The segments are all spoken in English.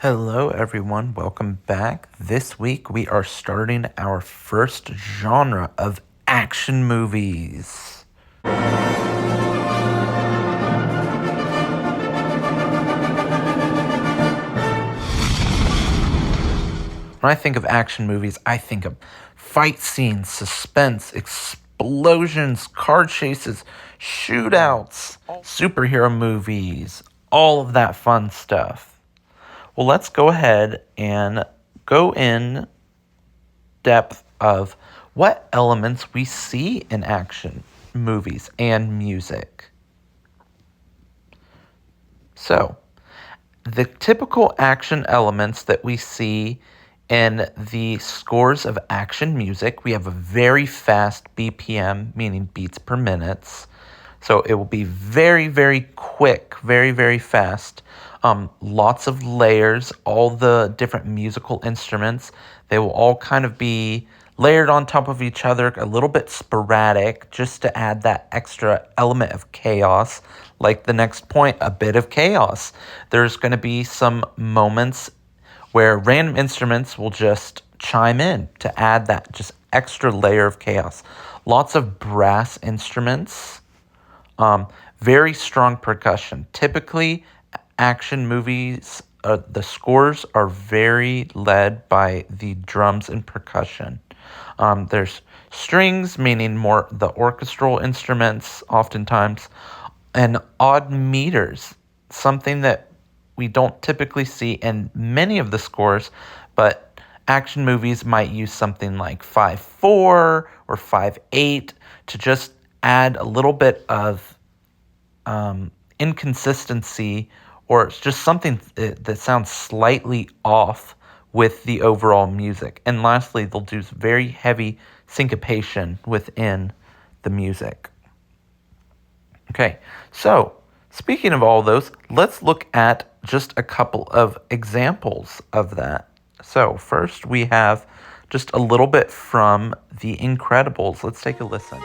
Hello, everyone. Welcome back. This week we are starting our first genre of action movies. When I think of action movies, I think of fight scenes, suspense, explosions, car chases, shootouts, superhero movies, all of that fun stuff. Well, let's go ahead and go in depth of what elements we see in action movies and music. So, the typical action elements that we see in the scores of action music, we have a very fast BPM, meaning beats per minutes. So it will be very, very quick, very, very fast. Lots of layers, all the different musical instruments, they will all kind of be layered on top of each other, a little bit sporadic, just to add that extra element of chaos. Like the next point, a bit of chaos. There's going to be some moments where random instruments will just chime in to add that just extra layer of chaos. Lots of brass instruments, very strong percussion. Typically, action movies, the scores are very led by the drums and percussion. There's strings, meaning more the orchestral instruments, oftentimes, and odd meters, something that we don't typically see in many of the scores, but action movies might use something like 5/4 or 5/8 to just add a little bit of inconsistency, or it's just something that sounds slightly off with the overall music. And lastly, they'll do very heavy syncopation within the music. Okay, so speaking of all those, let's look at just a couple of examples of that. So first we have just a little bit from The Incredibles. Let's take a listen.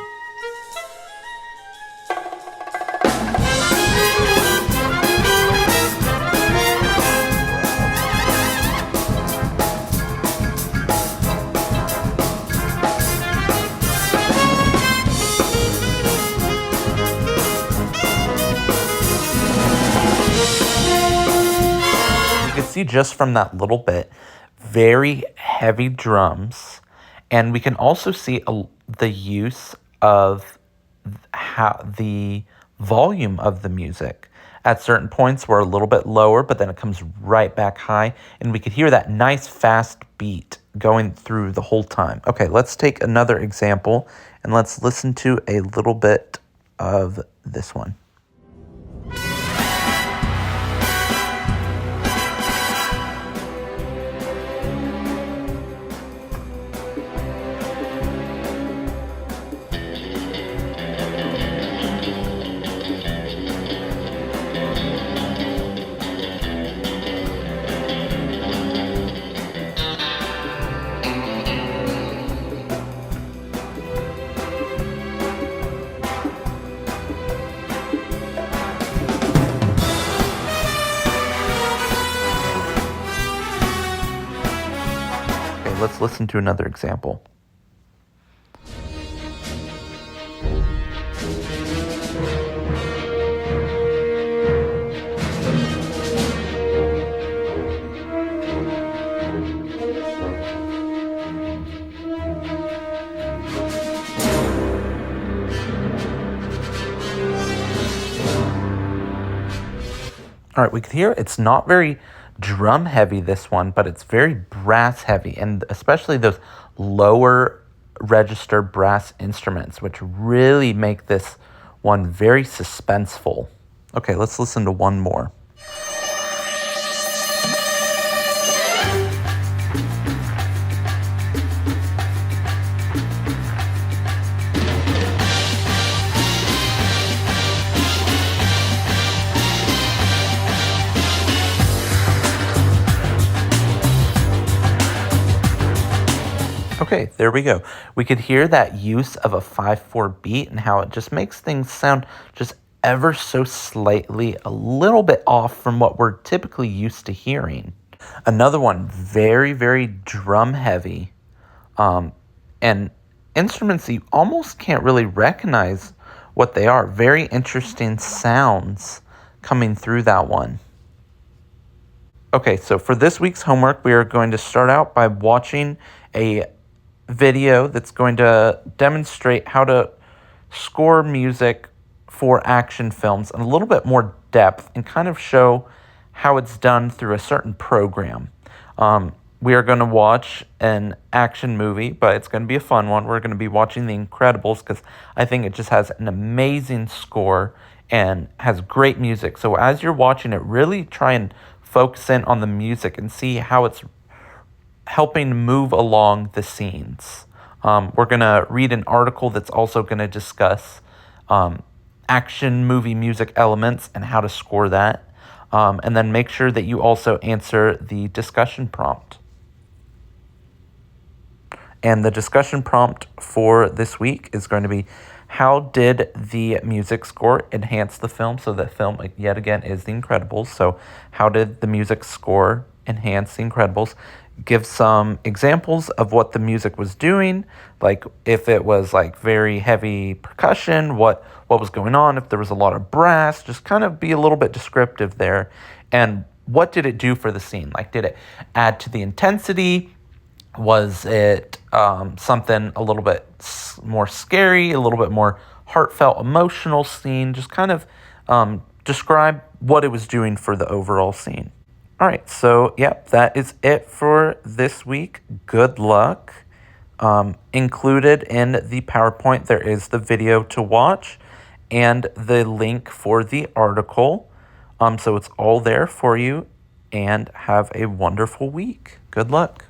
You can see just from that little bit, very heavy drums, and we can also see the use of how the volume of the music. At certain points, we're a little bit lower, but then it comes right back high, and we could hear that nice fast beat going through the whole time. Okay, let's take another example, and let's listen to a little bit of this one. Let's listen to another example. All right, we can hear it's not very drum heavy, this one, but it's very brass heavy, and especially those lower register brass instruments, which really make this one very suspenseful. Okay, let's listen to one more. Okay, there we go. We could hear that use of a 5/4 beat and how it just makes things sound just ever so slightly a little bit off from what we're typically used to hearing. Another one, very, very drum heavy, and instruments that you almost can't really recognize what they are. Very interesting sounds coming through that one. Okay, so for this week's homework, we are going to start out by watching a video that's going to demonstrate how to score music for action films in a little bit more depth and kind of show how it's done through a certain program. We are going to watch an action movie, but it's going to be a fun one. We're going to be watching The Incredibles because I think it just has an amazing score and has great music. So as you're watching it, really try and focus in on the music and see how it's helping move along the scenes. We're going to read an article that's also going to discuss action movie music elements and how to score that. And then make sure that you also answer the discussion prompt. And the discussion prompt for this week is going to be, how did the music score enhance the film? So the film, yet again, is The Incredibles. So how did the music score enhance The Incredibles? Give some examples of what the music was doing, like if it was like very heavy percussion, what was going on, if there was a lot of brass, just kind of be a little bit descriptive there. And what did it do for the scene? Like, did it add to the intensity? Was it something a little bit more scary, a little bit more heartfelt, emotional scene? Just kind of describe what it was doing for the overall scene. All right, so that is it for this week. Good luck. Included in the PowerPoint, there is the video to watch and the link for the article. So it's all there for you, and have a wonderful week. Good luck.